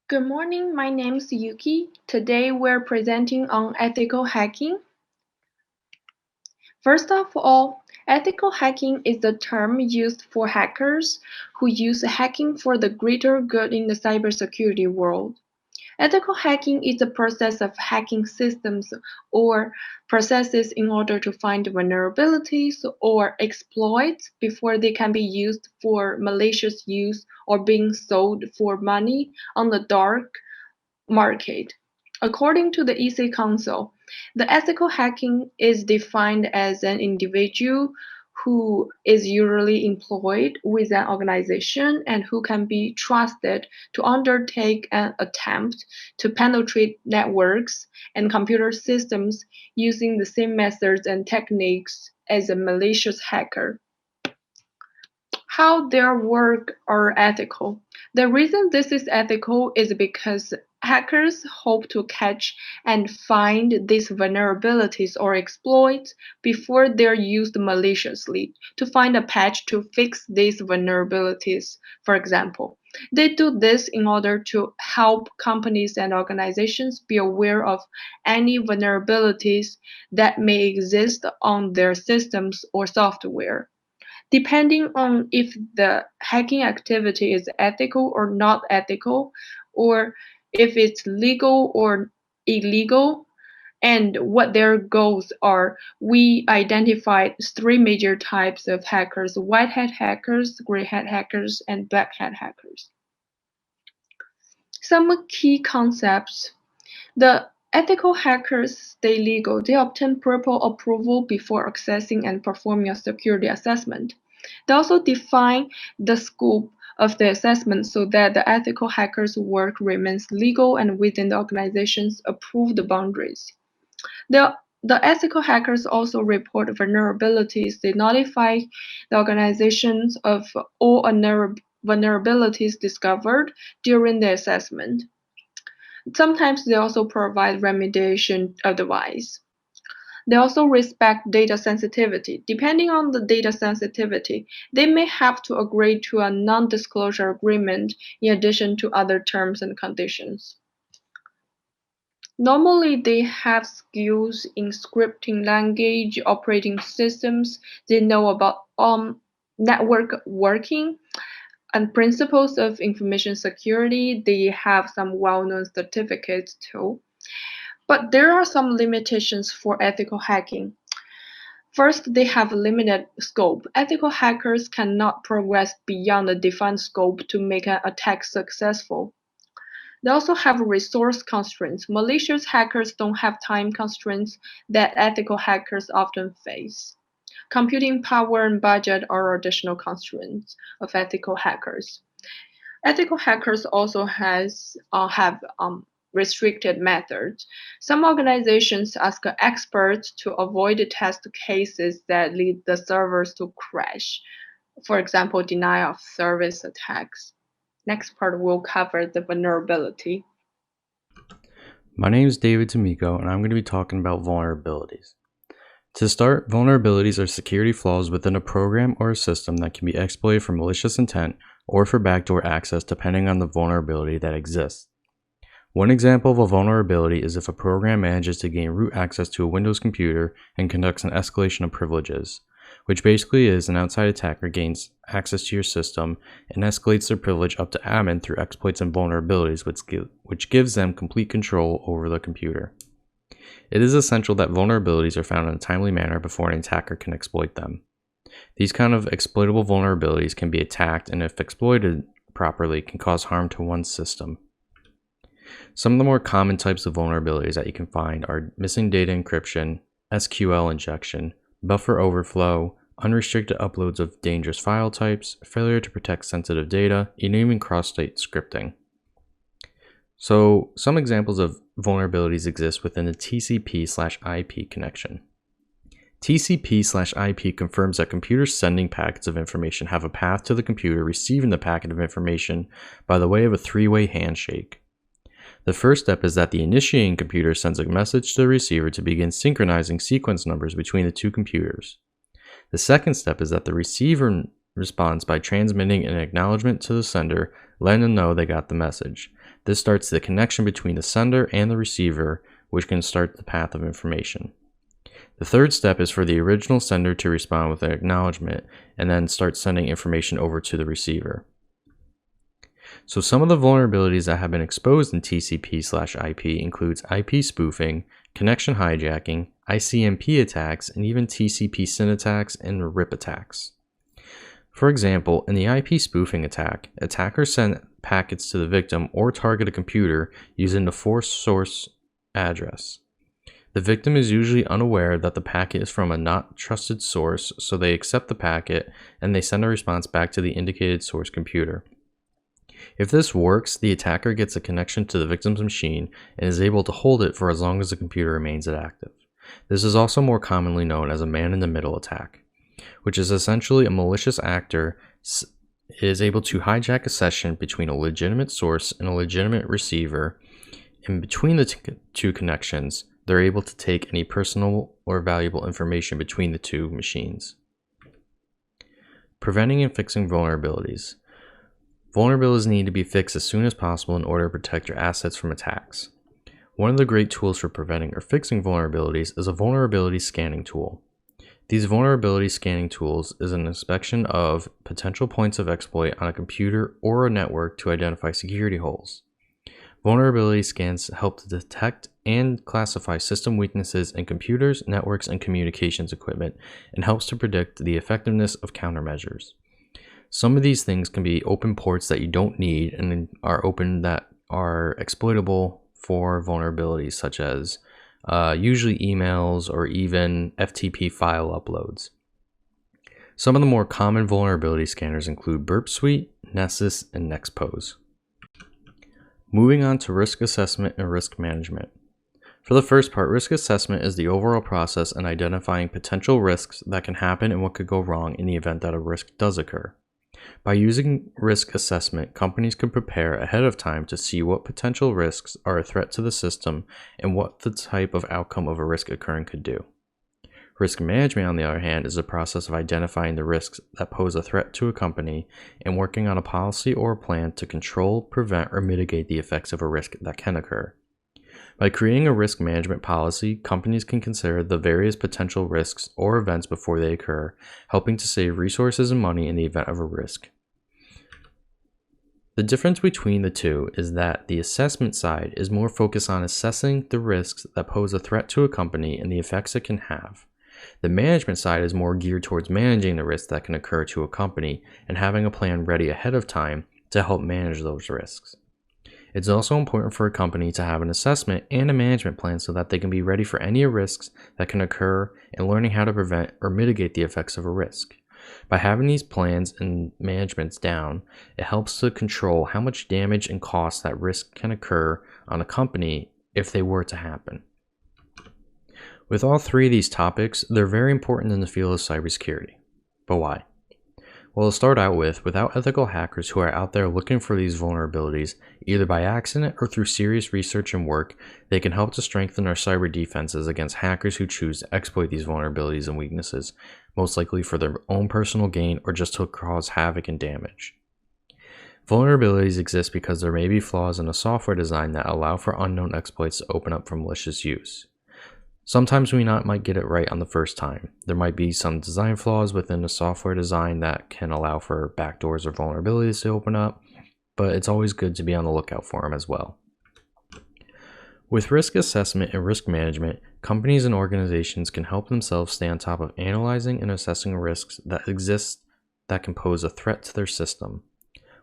Good morning, my name is Yuki. Today we're presenting on ethical hacking. First of all, ethical hacking is the term used for hackers who use hacking for the greater good in the cybersecurity world. Ethical hacking is the process of hacking systems or processes in order to find vulnerabilities or exploits before they can be used for malicious use or being sold for money on the dark market. According to the EC Council, the ethical hacking is defined as an individual who is usually employed with an organization and who can be trusted to undertake an attempt to penetrate networks and computer systems using the same methods and techniques as a malicious hacker. How their work are ethical. The reason this is ethical is because hackers hope to catch and find these vulnerabilities or exploits before they're used maliciously to find a patch to fix these vulnerabilities, for example. They do this in order to help companies and organizations be aware of any vulnerabilities that may exist on their systems or software. Depending on if the hacking activity is ethical or not ethical, or if it's legal or illegal, and what their goals are, we identified three major types of hackers: white hat hackers, gray hat hackers, and black hat hackers. Some key concepts. The ethical hackers stay legal. They obtain proper approval before accessing and performing a security assessment. They also define the scope of the assessment so that the ethical hackers' work remains legal and within the organization's approved boundaries. The the ethical hackers also report vulnerabilities. They notify the organizations of all vulnerabilities discovered during the assessment. Sometimes they also provide remediation advice. They also respect data sensitivity. Depending on the data sensitivity, they may have to agree to a non-disclosure agreement in addition to other terms and conditions. Normally, they have skills in scripting language, operating systems. They know about network working and principles of information security. They have some well-known certificates too. But there are some limitations for ethical hacking. First, they have limited scope. Ethical hackers cannot progress beyond the defined scope to make an attack successful. They also have resource constraints. Malicious hackers don't have time constraints that ethical hackers often face. Computing power and budget are additional constraints of ethical hackers. Ethical hackers also have restricted methods. Some organizations ask experts to avoid test cases that lead the servers to crash. For example, denial of service attacks. Next part will cover the vulnerability. My name is David Tomiko, and I'm going to be talking about vulnerabilities. To start, vulnerabilities are security flaws within a program or a system that can be exploited for malicious intent or for backdoor access depending on the vulnerability that exists. One example of a vulnerability is if a program manages to gain root access to a Windows computer and conducts an escalation of privileges, which basically is an outside attacker gains access to your system and escalates their privilege up to admin through exploits and vulnerabilities, which gives them complete control over the computer. It is essential that vulnerabilities are found in a timely manner before an attacker can exploit them. These kind of exploitable vulnerabilities can be attacked, and if exploited properly, can cause harm to one's system. Some of the more common types of vulnerabilities that you can find are missing data encryption, SQL injection, buffer overflow, unrestricted uploads of dangerous file types, failure to protect sensitive data, and even cross-site scripting. So, some examples of vulnerabilities exist within the TCP/IP connection. TCP/IP confirms that computers sending packets of information have a path to the computer receiving the packet of information by the way of a three-way handshake. The first step is that the initiating computer sends a message to the receiver to begin synchronizing sequence numbers between the two computers. The second step is that the receiver responds by transmitting an acknowledgement to the sender letting them know they got the message. This starts the connection between the sender and the receiver, which can start the path of information. The third step is for the original sender to respond with an acknowledgement and then start sending information over to the receiver. So some of the vulnerabilities that have been exposed in TCP/IP includes IP spoofing, connection hijacking, ICMP attacks, and even TCP SYN attacks and RIP attacks. For example, in the IP spoofing attack, attackers send packets to the victim or target a computer using the forced source address. The victim is usually unaware that the packet is from a not trusted source, so they accept the packet and they send a response back to the indicated source computer. If this works, the attacker gets a connection to the victim's machine and is able to hold it for as long as the computer remains active. This is also more commonly known as a man-in-the-middle attack, which is essentially a malicious actor is able to hijack a session between a legitimate source and a legitimate receiver. In between the two connections, they're able to take any personal or valuable information between the two machines. Preventing and fixing vulnerabilities. Vulnerabilities need to be fixed as soon as possible in order to protect your assets from attacks. One of the great tools for preventing or fixing vulnerabilities is a vulnerability scanning tool. These vulnerability scanning tools is an inspection of potential points of exploit on a computer or a network to identify security holes. Vulnerability scans help to detect and classify system weaknesses in computers, networks, and communications equipment, and helps to predict the effectiveness of countermeasures. Some of these things can be open ports that you don't need and are open that are exploitable for vulnerabilities, such as usually emails or even FTP file uploads. Some of the more common vulnerability scanners include Burp Suite, Nessus, and Nexpose. Moving on to risk assessment and risk management. For the first part, risk assessment is the overall process in identifying potential risks that can happen and what could go wrong in the event that a risk does occur. By using risk assessment, companies can prepare ahead of time to see what potential risks are a threat to the system and what the type of outcome of a risk occurring could do. Risk management, on the other hand, is the process of identifying the risks that pose a threat to a company and working on a policy or a plan to control, prevent, or mitigate the effects of a risk that can occur. By creating a risk management policy, companies can consider the various potential risks or events before they occur, helping to save resources and money in the event of a risk. The difference between the two is that the assessment side is more focused on assessing the risks that pose a threat to a company and the effects it can have. The management side is more geared towards managing the risks that can occur to a company and having a plan ready ahead of time to help manage those risks. It's also important for a company to have an assessment and a management plan so that they can be ready for any risks that can occur and learning how to prevent or mitigate the effects of a risk. By having these plans and managements down, it helps to control how much damage and cost that risk can occur on a company if they were to happen. With all three of these topics, they're very important in the field of cybersecurity. But why? Well, to start out with, without ethical hackers who are out there looking for these vulnerabilities, either by accident or through serious research and work, they can help to strengthen our cyber defenses against hackers who choose to exploit these vulnerabilities and weaknesses, most likely for their own personal gain or just to cause havoc and damage. Vulnerabilities exist because there may be flaws in a software design that allow for unknown exploits to open up for malicious use. Sometimes we might get it right on the first time. There might be some design flaws within the software design that can allow for backdoors or vulnerabilities to open up, but it's always good to be on the lookout for them as well. With risk assessment and risk management, companies and organizations can help themselves stay on top of analyzing and assessing risks that exist that can pose a threat to their system.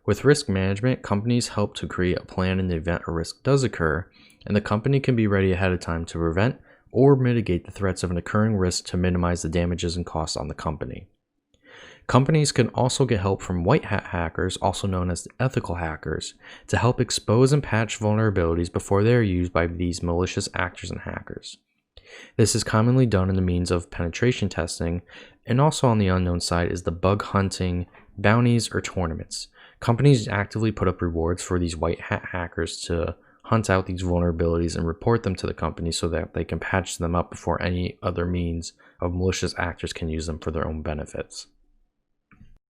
With risk management, companies help to create a plan in the event a risk does occur, and the company can be ready ahead of time to prevent or mitigate the threats of an occurring risk to minimize the damages and costs on the company. Companies can also get help from white hat hackers, also known as ethical hackers, to help expose and patch vulnerabilities before they are used by these malicious actors and hackers. This is commonly done in the means of penetration testing, and also on the unknown side is the bug hunting, bounties, or tournaments. Companies actively put up rewards for these white hat hackers to hunt out these vulnerabilities and report them to the company so that they can patch them up before any other means of malicious actors can use them for their own benefits.